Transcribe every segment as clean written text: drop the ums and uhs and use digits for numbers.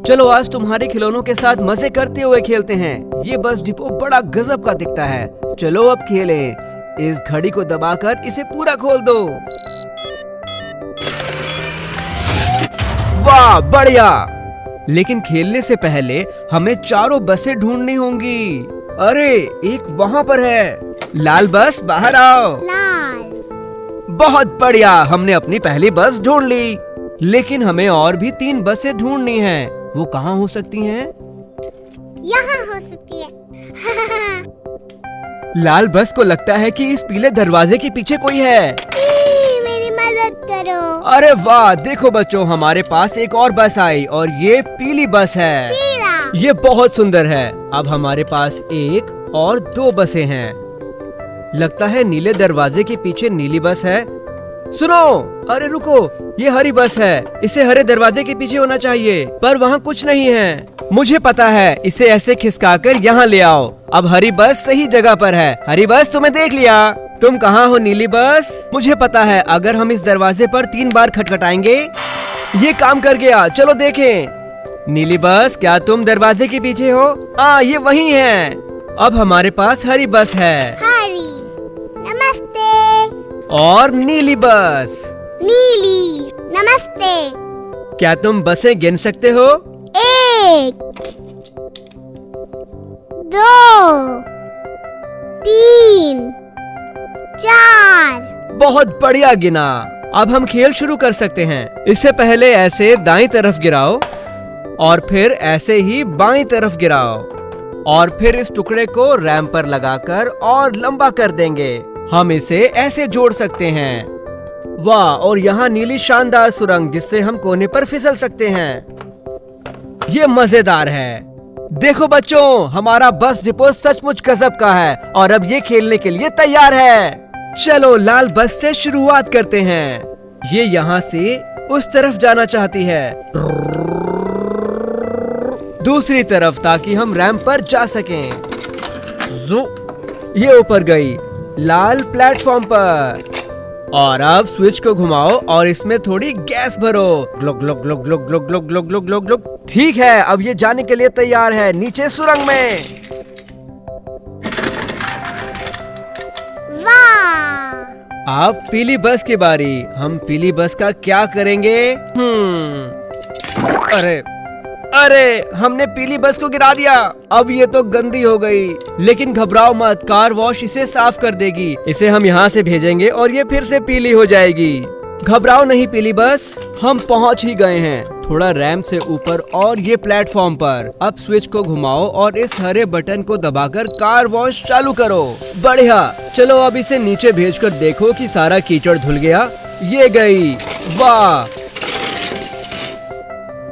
चलो आज तुम्हारे खिलौनों के साथ मजे करते हुए खेलते हैं। ये बस डिपो बड़ा गजब का दिखता है। चलो अब खेलें। इस घड़ी को दबाकर इसे पूरा खोल दो। वाह बढ़िया। लेकिन खेलने से पहले हमें चारों बसें ढूंढनी होंगी। अरे एक वहाँ पर है। लाल बस बाहर आओ। लाल। बहुत बढ़िया, हमने अपनी पहली बस ढूंढ ली। लेकिन हमें और भी 3 बसें ढूंढनी हैं। वो कहाँ हो सकती हैं? यहाँ हो सकती है। लाल बस को लगता है कि इस पीले दरवाजे के पीछे कोई है। मेरी मदद करो। अरे वाह, देखो बच्चों, हमारे पास एक और बस आई और ये पीली बस है। पीला। ये बहुत सुंदर है। अब हमारे पास 1 और 2 बसें हैं। लगता है नीले दरवाजे के पीछे नीली बस है। सुनो, अरे रुको, ये हरी बस है। इसे हरे दरवाजे के पीछे होना चाहिए, पर वहाँ कुछ नहीं है। मुझे पता है, इसे ऐसे खिसकाकर यहाँ ले आओ। अब हरी बस सही जगह पर है। हरी बस, तुम्हें देख लिया। तुम कहाँ हो नीली बस? मुझे पता है, अगर हम इस दरवाजे पर 3 बार खटखटाएंगे ये काम कर गया। चलो देखें। नीली बस, क्या तुम दरवाजे के पीछे हो? हाँ, ये वही है। अब हमारे पास हरी बस है। हरी। नमस्ते। और नीली बस। नीली। नमस्ते। क्या तुम बसें गिन सकते हो? 1 2 3 4। बहुत बढ़िया गिना। अब हम खेल शुरू कर सकते हैं। इससे पहले ऐसे दाईं तरफ गिराओ और फिर ऐसे ही बाईं तरफ गिराओ और फिर इस टुकड़े को रैंप पर लगाकर और लंबा कर देंगे। हम इसे ऐसे जोड़ सकते हैं। वाह, और यहाँ नीली शानदार सुरंग जिससे हम कोने पर फिसल सकते हैं। ये मजेदार है। देखो बच्चों, हमारा बस डिपो सचमुच गजब का है और अब ये खेलने के लिए तैयार है। चलो लाल बस से शुरुआत करते हैं। ये यहाँ से उस तरफ जाना चाहती है, दूसरी तरफ, ताकि हम रैंप पर जा सकें। ये ऊपर गई, लाल प्लेटफॉर्म पर। और अब स्विच को घुमाओ और इसमें थोड़ी गैस भरो। ग्लुक ग्लुक ग्लुक ग्लुक ग्लुक ग्लुक ग्लुक ग्लुक ग्लुक ग्लुक। ठीक है, अब ये जाने के लिए तैयार है नीचे सुरंग में। वाह। अब पीली बस की बारी। हम पीली बस का क्या करेंगे? अरे अरे, हमने पीली बस को गिरा दिया। अब ये तो गंदी हो गई। लेकिन घबराओ मत, कार वॉश इसे साफ कर देगी। इसे हम यहाँ से भेजेंगे और ये फिर से पीली हो जाएगी। घबराओ नहीं पीली बस, हम पहुँच ही गए हैं। थोड़ा रैंप से ऊपर और ये प्लेटफॉर्म पर। अब स्विच को घुमाओ और इस हरे बटन को दबाकर कार वॉश चालू करो। बढ़िया। चलो अब इसे नीचे भेजकर देखो कि सारा कीचड़ धुल गया। ये गई। वाह,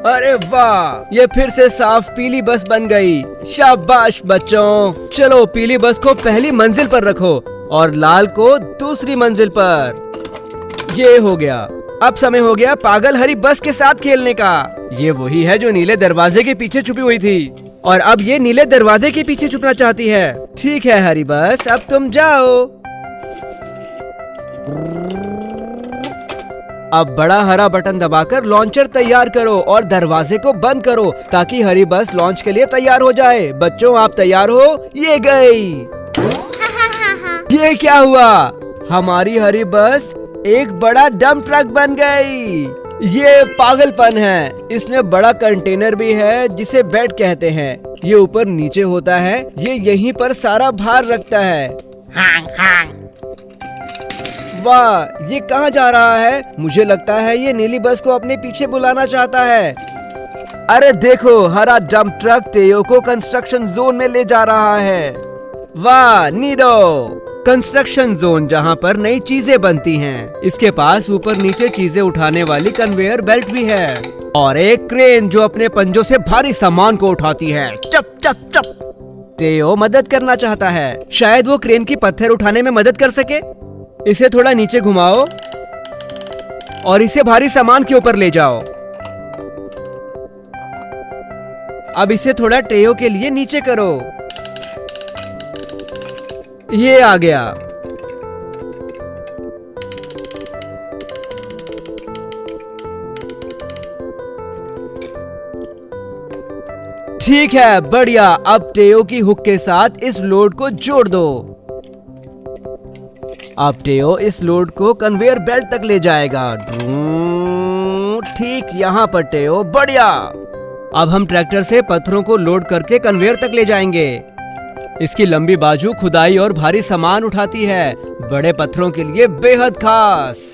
अरे वाह, ये फिर से साफ पीली बस बन गई। शाबाश बच्चों। चलो पीली बस को पहली मंजिल पर रखो और लाल को दूसरी मंजिल पर। ये हो गया। अब समय हो गया पागल हरी बस के साथ खेलने का। ये वही है जो नीले दरवाजे के पीछे छुपी हुई थी और अब ये नीले दरवाजे के पीछे छुपना चाहती है। ठीक है हरी बस, अब तुम जाओ। अब बड़ा हरा बटन दबाकर लॉन्चर तैयार करो और दरवाजे को बंद करो ताकि हरी बस लॉन्च के लिए तैयार हो जाए। बच्चों आप तैयार हो? ये गई। ये क्या हुआ? हमारी हरी बस एक बड़ा डंप ट्रक बन गई। ये पागलपन है। इसमें बड़ा कंटेनर भी है जिसे बेड कहते हैं। ये ऊपर नीचे होता है। ये यहीं पर सारा भार रखता है। वाह, ये कहाँ जा रहा है? मुझे लगता है ये नीली बस को अपने पीछे बुलाना चाहता है। अरे देखो, हरा डंप ट्रक तेयो को कंस्ट्रक्शन जोन में ले जा रहा है। वाह नीडो, कंस्ट्रक्शन जोन जहाँ पर नई चीजें बनती हैं। इसके पास ऊपर नीचे चीजें उठाने वाली कन्वेयर बेल्ट भी है और एक क्रेन जो अपने पंजों से भारी सामान को उठाती है। चप चप चप। तेयो मदद करना चाहता है। शायद वो क्रेन की पत्थर उठाने में मदद कर सके। इसे थोड़ा नीचे घुमाओ और इसे भारी सामान के ऊपर ले जाओ। अब इसे थोड़ा टेयो के लिए नीचे करो। ये आ गया। ठीक है, बढ़िया। अब टेयो की हुक के साथ इस लोड को जोड़ दो। अब टेयो इस लोड को कन्वेयर बेल्ट तक ले जाएगा। ठीक यहाँ पर टेयो, बढ़िया। अब हम ट्रैक्टर से पत्थरों को लोड करके कन्वेयर तक ले जाएंगे। इसकी लंबी बाजू खुदाई और भारी सामान उठाती है, बड़े पत्थरों के लिए बेहद खास।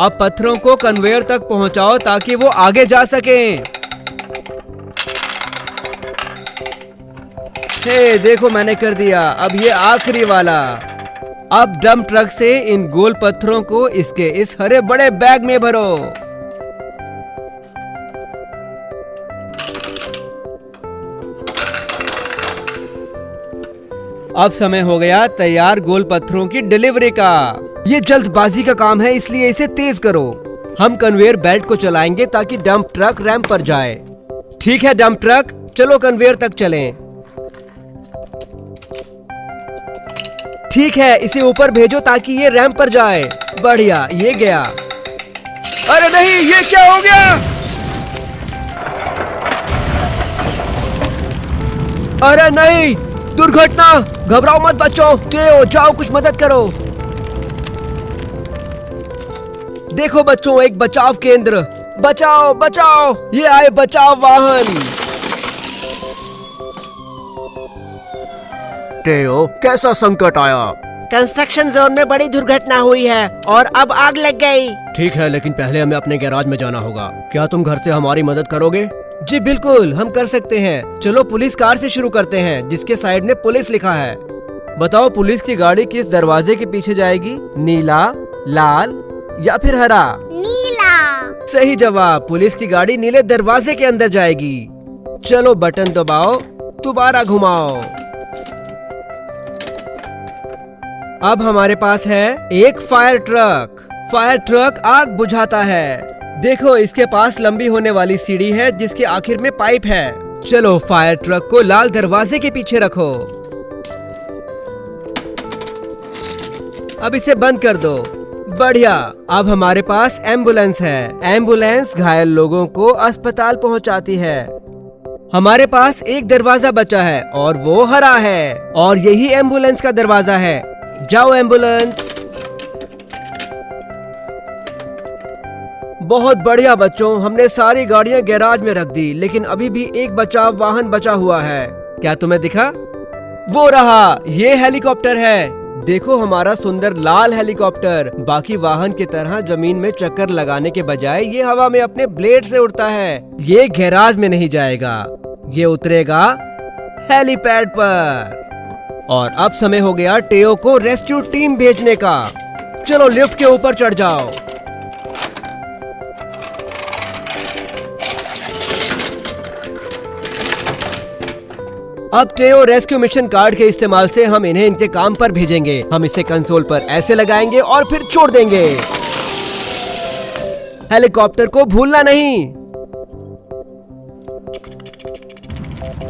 अब पत्थरों को कन्वेयर तक पहुंचाओ ताकि वो आगे जा सकें। हे देखो, मैंने कर दिया। अब ये आखिरी वाला। अब डंप ट्रक से इन गोल पत्थरों को इसके इस हरे बड़े बैग में भरो। अब समय हो गया तैयार गोल पत्थरों की डिलीवरी का। ये जल्दबाजी का काम है, इसलिए इसे तेज करो। हम कन्वेयर बेल्ट को चलाएंगे ताकि डंप ट्रक रैंप पर जाए। ठीक है डंप ट्रक, चलो कन्वेयर तक चलें। ठीक है, इसे ऊपर भेजो ताकि ये रैंप पर जाए। बढ़िया, ये गया। अरे नहीं, ये क्या हो गया? अरे नहीं, दुर्घटना। घबराओ मत बच्चों, टेयो जाओ कुछ मदद करो। देखो बच्चों, एक बचाव केंद्र। बचाओ बचाओ, ये आए बचाव वाहन। टेयो, कैसा संकट आया? कंस्ट्रक्शन जोन में बड़ी दुर्घटना हुई है और अब आग लग गई। ठीक है, लेकिन पहले हमें अपने गैराज में जाना होगा। क्या तुम घर से हमारी मदद करोगे? जी बिल्कुल, हम कर सकते हैं। चलो पुलिस कार से शुरू करते हैं, जिसके साइड में पुलिस लिखा है। बताओ, पुलिस की गाड़ी किस दरवाजे के पीछे जाएगी? नीला, लाल या फिर हरा? नीला। सही जवाब, पुलिस की गाड़ी नीले दरवाजे के अंदर जाएगी। चलो बटन दबाओ, दोबारा घुमाओ। अब हमारे पास है एक फायर ट्रक। फायर ट्रक आग बुझाता है। देखो, इसके पास लंबी होने वाली सीढ़ी है जिसके आखिर में पाइप है। चलो फायर ट्रक को लाल दरवाजे के पीछे रखो। अब इसे बंद कर दो। बढ़िया। अब हमारे पास एम्बुलेंस है। एम्बुलेंस घायल लोगों को अस्पताल पहुंचाती है। हमारे पास एक दरवाजा बचा है और वो हरा है, और यही एम्बुलेंस का दरवाजा है। जाओ एम्बुलेंस। बहुत बढ़िया बच्चों, हमने सारी गाड़ियां गैराज में रख दी, लेकिन अभी भी एक बचाव वाहन बचा हुआ है। क्या तुम्हें दिखा? वो रहा, ये हेलीकॉप्टर है। देखो, हमारा सुंदर लाल हेलीकॉप्टर बाकी वाहन की तरह जमीन में चक्कर लगाने के बजाय ये हवा में अपने ब्लेड से उड़ता है। ये गैराज में नहीं जाएगा, ये उतरेगा हेलीपैड पर। और अब समय हो गया टेयो को रेस्क्यू टीम भेजने का। चलो लिफ्ट के ऊपर चढ़ जाओ। अब टेयो रेस्क्यू मिशन कार्ड के इस्तेमाल से हम इन्हें इनके काम पर भेजेंगे। हम इसे कंसोल पर ऐसे लगाएंगे और फिर छोड़ देंगे। हेलीकॉप्टर को भूलना नहीं।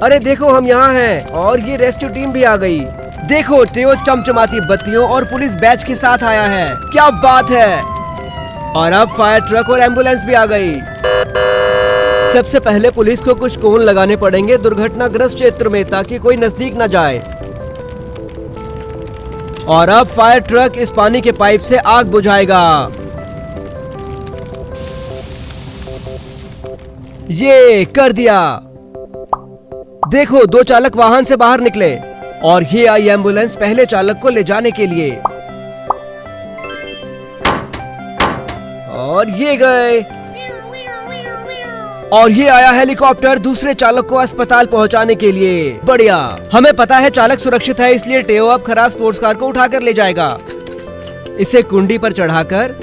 अरे देखो, हम यहाँ हैं और ये रेस्क्यू टीम भी आ गई। देखो, टेयो चमचमाती बत्तियों और पुलिस बैच के साथ आया है। क्या बात है। और अब फायर ट्रक और एम्बुलेंस भी आ गई। सबसे पहले पुलिस को कुछ कोन लगाने पड़ेंगे दुर्घटनाग्रस्त क्षेत्र में, ताकि कोई नजदीक न जाए। और अब फायर ट्रक इस पानी के पाइप से आग बुझाएगा। ये कर दिया। देखो, दो चालक वाहन से बाहर निकले और ये आई एम्बुलेंस पहले चालक को ले जाने के लिए। और ये गए। और ये आया हेलीकॉप्टर दूसरे चालक को अस्पताल पहुंचाने के लिए। बढ़िया। हमें पता है चालक सुरक्षित है, इसलिए टेयो अब खराब स्पोर्ट्स कार को उठाकर ले जाएगा। इसे कुंडी पर चढ़ाकर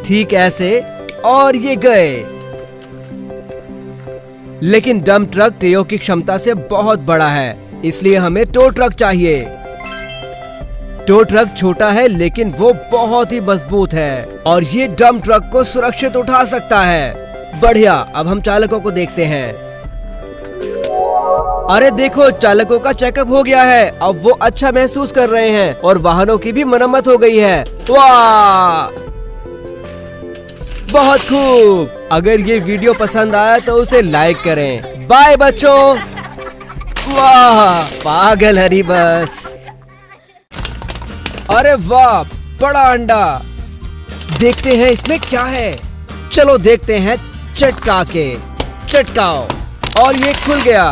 ठीक ऐसे, और ये गए। लेकिन डंप ट्रक टेयो की क्षमता से बहुत बड़ा है, इसलिए हमें टो ट्रक चाहिए। टो ट्रक छोटा है लेकिन वो बहुत ही मजबूत है, और ये डंप ट्रक को सुरक्षित उठा सकता है। बढ़िया। अब हम चालकों को देखते हैं। अरे देखो, चालकों का चेकअप हो गया है। अब वो अच्छा महसूस कर रहे हैं और वाहनों की भी मरम्मत हो गई है। वाह! बहुत खूब। अगर ये वीडियो पसंद आया तो उसे लाइक करें। बाय बच्चों। वाह, पागल हरी बस। अरे वाह, बड़ा अंडा। देखते हैं इसमें क्या है। चलो देखते हैं। चटका के चटकाओ और ये खुल गया।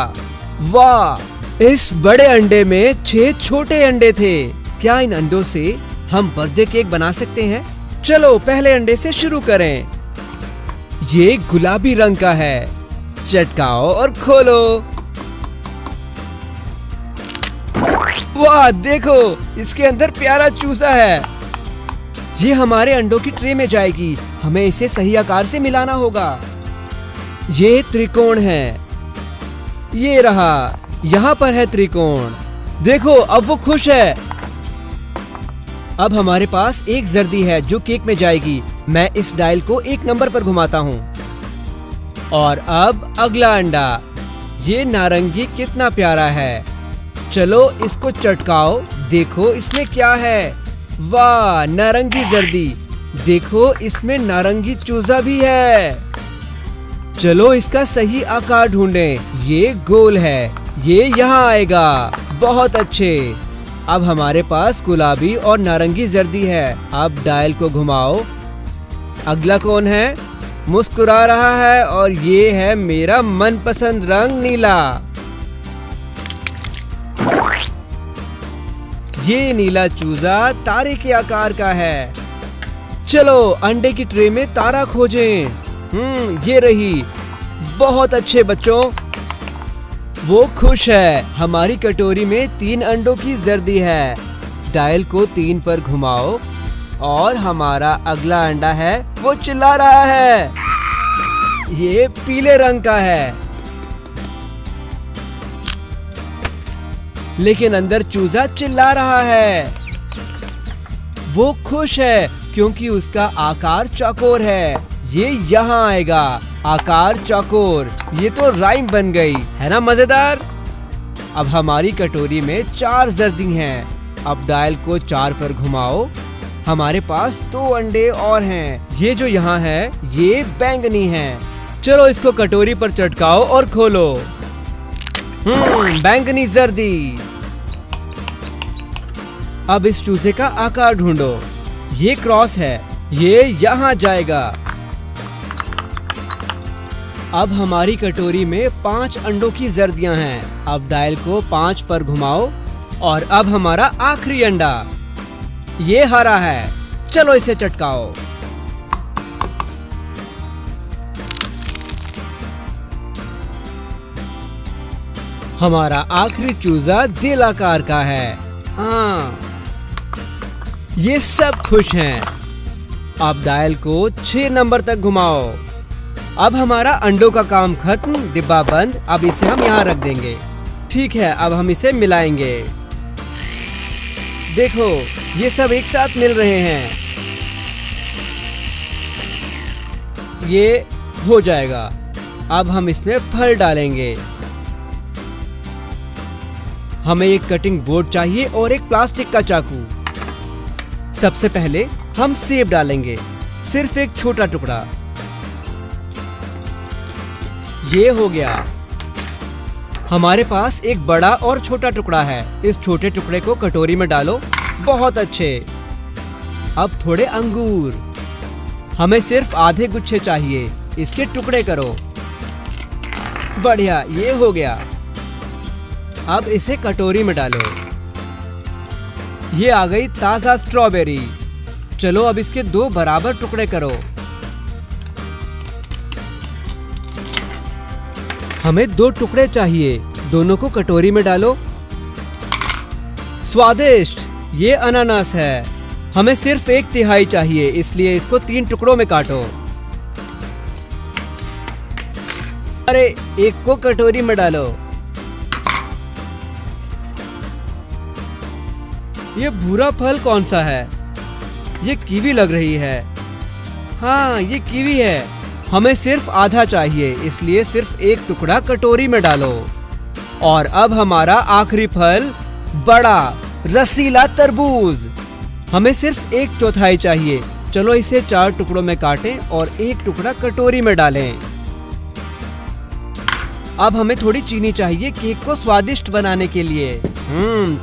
वाह, इस बड़े अंडे में 6 छोटे अंडे थे। क्या इन अंडों से हम बर्थडे केक बना सकते हैं? चलो पहले अंडे से शुरू करें। ये गुलाबी रंग का है। चटकाओ और खोलो। वाह देखो, इसके अंदर प्यारा चूजा है। ये हमारे अंडों की ट्रे में जाएगी। हमें इसे सही आकार से मिलाना होगा। ये त्रिकोण है। ये रहा, यहाँ पर है त्रिकोण। देखो अब वो खुश है। अब हमारे पास एक जर्दी है जो केक में जाएगी। मैं इस डायल को 1 नंबर पर घुमाता हूँ। और अब अगला अंडा। ये नारंगी कितना प्यारा है। चलो इसको चटकाओ। देखो इसमें क्या है। वाह, नारंगी जर्दी। देखो इसमें नारंगी चूजा भी है। चलो इसका सही आकार ढूंढें। ये गोल है। ये यहाँ आएगा। बहुत अच्छे। अब हमारे पास गुलाबी और नारंगी जर्दी है। अब डायल को घुमाओ। अगला कौन है? मुस्कुरा रहा है और ये है मेरा मनपसंद रंग नीला। ये नीला चूजा तारे के आकार का है। चलो अंडे की ट्रे में तारा खोजें। ये रही। बहुत अच्छे बच्चों। वो खुश है। हमारी कटोरी में 3 अंडों की जर्दी है। डायल को 3 पर घुमाओ और हमारा अगला अंडा है। वो चिल्ला रहा है। ये पीले रंग का है। लेकिन अंदर चूजा चिल्ला रहा है। वो खुश है क्योंकि उसका आकार चौकोर है। ये यहाँ आएगा। आकार चौकोर। ये तो राइम बन गई है ना, मजेदार। अब हमारी कटोरी में 4 जर्दी हैं। अब डायल को 4 पर घुमाओ। हमारे पास 2 अंडे और हैं। ये जो यहाँ है ये बैंगनी है। चलो इसको कटोरी पर चटकाओ और खोलो। बैंगनी जर्दी। अब इस चूजे का आकार ढूंढो। ये क्रॉस है। ये यहाँ जाएगा। अब हमारी कटोरी में 5 अंडों की जर्दियां हैं। अब डायल को 5 पर घुमाओ और अब हमारा आखिरी अंडा। ये हरा है। चलो इसे चटकाओ। हमारा आखिरी चूजा दिल आकार का है। हाँ, ये सब खुश हैं। अब डायल को 6 नंबर तक घुमाओ। अब हमारा अंडों का काम खत्म। डिब्बा बंद। अब इसे हम यहाँ रख देंगे। ठीक है, अब हम इसे मिलाएंगे। देखो ये सब एक साथ मिल रहे हैं। ये हो जाएगा। अब हम इसमें फल डालेंगे। हमें एक कटिंग बोर्ड चाहिए और एक प्लास्टिक का चाकू। सबसे पहले हम सेब डालेंगे। सिर्फ एक छोटा टुकड़ा। ये हो गया। हमारे पास एक बड़ा और छोटा टुकड़ा है। इस छोटे टुकड़े को कटोरी में डालो। बहुत अच्छे। अब थोड़े अंगूर। हमें सिर्फ आधे गुच्छे चाहिए। इसके टुकड़े करो। बढ़िया, ये हो गया। अब इसे कटोरी में डालो। ये आ गई ताजा स्ट्रॉबेरी। चलो अब इसके 2 बराबर टुकड़े करो। हमें 2 टुकड़े चाहिए। दोनों को कटोरी में डालो। स्वादिष्ट। ये अनानास है। हमें सिर्फ 1/3 चाहिए, इसलिए इसको 3 टुकड़ों में काटो। अरे एक को कटोरी में डालो। ये भूरा फल कौन सा है? ये कीवी लग रही है। हाँ, ये कीवी है। हमें सिर्फ आधा चाहिए, इसलिए सिर्फ 1 टुकड़ा कटोरी में डालो। और अब हमारा आखिरी फल, बड़ा रसीला तरबूज। हमें सिर्फ 1/4 चाहिए। चलो इसे 4 टुकड़ों में काटें और एक टुकड़ा कटोरी में डालें। अब हमें थोड़ी चीनी चाहिए केक को स्वादिष्ट बनाने के लिए।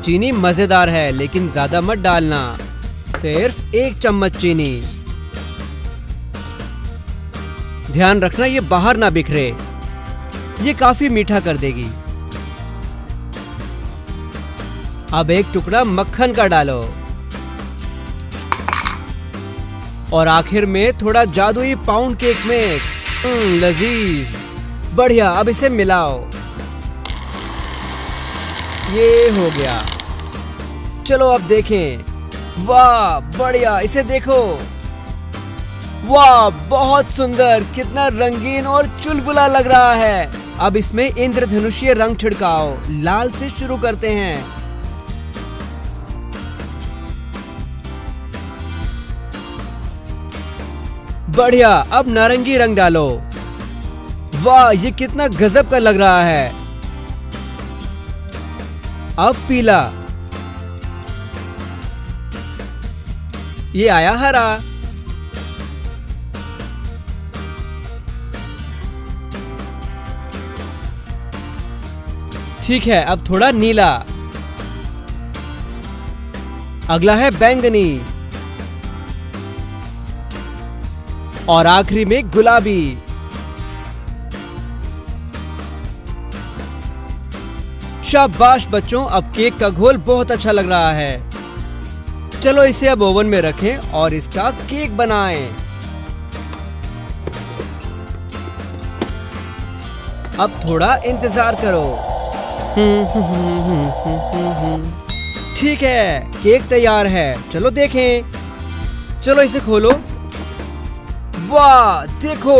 चीनी मजेदार है लेकिन ज्यादा मत डालना, सिर्फ 1 चम्मच चीनी। ध्यान रखना ये बाहर ना बिखरे, ये काफी मीठा कर देगी। अब एक टुकड़ा मक्खन का डालो और आखिर में थोड़ा जादुई पाउंड केक मिक्स। लजीज, बढ़िया। अब इसे मिलाओ, ये हो गया। चलो अब देखें। वाह बढ़िया, इसे देखो। वाह बहुत सुंदर, कितना रंगीन और चुलबुला लग रहा है। अब इसमें इंद्रधनुषीय रंग छिड़काओ। लाल से शुरू करते हैं। बढ़िया, अब नारंगी रंग डालो। वाह ये कितना गजब का लग रहा है। अब पीला, ये आया हरा। ठीक है, अब थोड़ा नीला। अगला है बैंगनी और आखिरी में गुलाबी। शाबाश बच्चों, अब केक का घोल बहुत अच्छा लग रहा है। चलो इसे अब ओवन में रखें और इसका केक बनाएं। अब थोड़ा इंतजार करो। ठीक है, केक तैयार है। चलो देखें। चलो इसे खोलो। वाह देखो,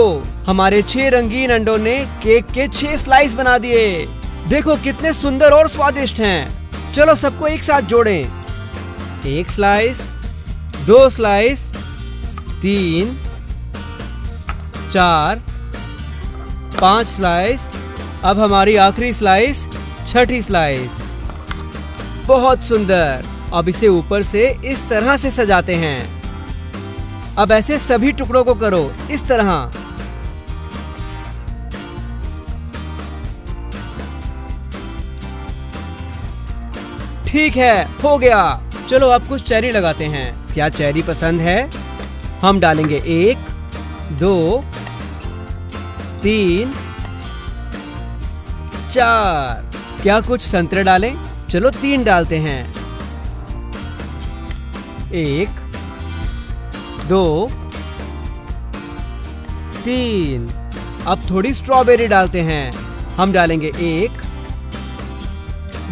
हमारे 6 रंगीन अंडों ने केक के 6 स्लाइस बना दिए। देखो कितने सुंदर और स्वादिष्ट हैं। चलो सबको एक साथ जोड़ें। 1 स्लाइस, 2 स्लाइस, 3, 4, 5 स्लाइस। अब हमारी आखिरी स्लाइस, 6ठी स्लाइस। बहुत सुंदर। अब इसे ऊपर से इस तरह से सजाते हैं। अब ऐसे सभी टुकड़ों को करो, इस तरह। ठीक है, हो गया। चलो अब कुछ चेरी लगाते हैं। क्या चेरी पसंद है? हम डालेंगे 1, 2, 3, 4। क्या कुछ संतरे डालें? चलो 3 डालते हैं। 1, 2, 3। अब थोड़ी स्ट्रॉबेरी डालते हैं। हम डालेंगे 1,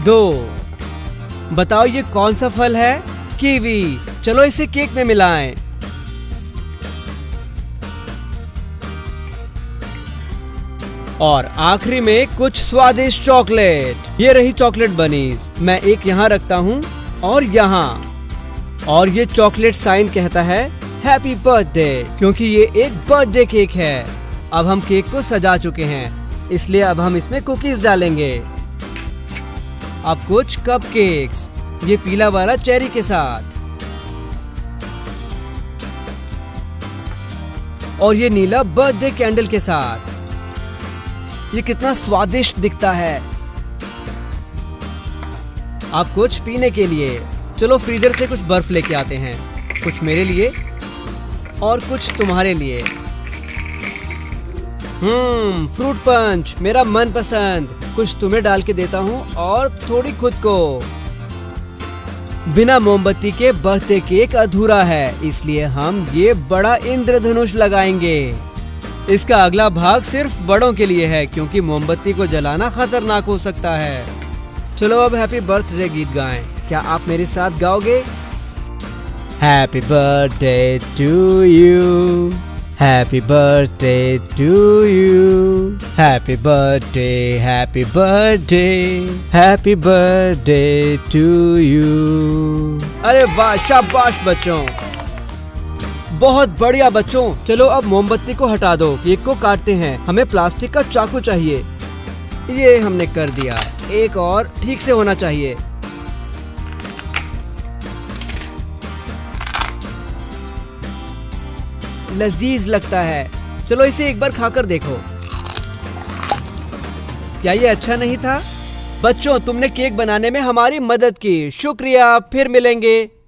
2। बताओ ये कौन सा फल है? कीवी। चलो इसे केक में मिलाएं। और आखिरी में कुछ स्वादिष्ट चॉकलेट। ये रही चॉकलेट बनीज। मैं एक यहाँ रखता हूँ और यहाँ। और ये चॉकलेट साइन कहता है हैप्पी बर्थडे, क्योंकि ये एक बर्थडे केक है। अब हम केक को सजा चुके हैं, इसलिए अब हम इसमें कुकीज डालेंगे। अब कुछ कपकेक्स, ये पीला वाला चेरी के साथ, और ये नीला बर्थडे कैंडल के साथ। ये कितना स्वादिष्ट दिखता है। अब कुछ पीने के लिए। चलो फ्रीजर से कुछ बर्फ लेके आते हैं। कुछ मेरे लिए और कुछ तुम्हारे लिए। फ्रूट पंच, मेरा मनपसंद। कुछ तुम्हें डाल के देता हूँ और थोड़ी खुद को। बिना मोमबत्ती के बर्थडे केक अधूरा है, इसलिए हम ये बड़ा इंद्रधनुष लगाएंगे। इसका अगला भाग सिर्फ बड़ों के लिए है, क्योंकि मोमबत्ती को जलाना खतरनाक हो सकता है। चलो अब हैप्पी बर्थडे गीत गाएं। क्या आप मेरे साथ गाओगे? Happy birthday to you, happy birthday to you, happy birthday, happy birthday, happy birthday to you. अरे वाह, शाबाश बच्चों, बहुत बढ़िया बच्चों। चलो अब मोमबत्ती को हटा दो, केक को काटते हैं। हमें प्लास्टिक का चाकू चाहिए। ये हमने कर दिया। एक और ठीक से होना चाहिए। लजीज लगता है। चलो इसे एक बार खाकर देखो। क्या ये अच्छा नहीं था? बच्चों, तुमने केक बनाने में हमारी मदद की, शुक्रिया। फिर मिलेंगे।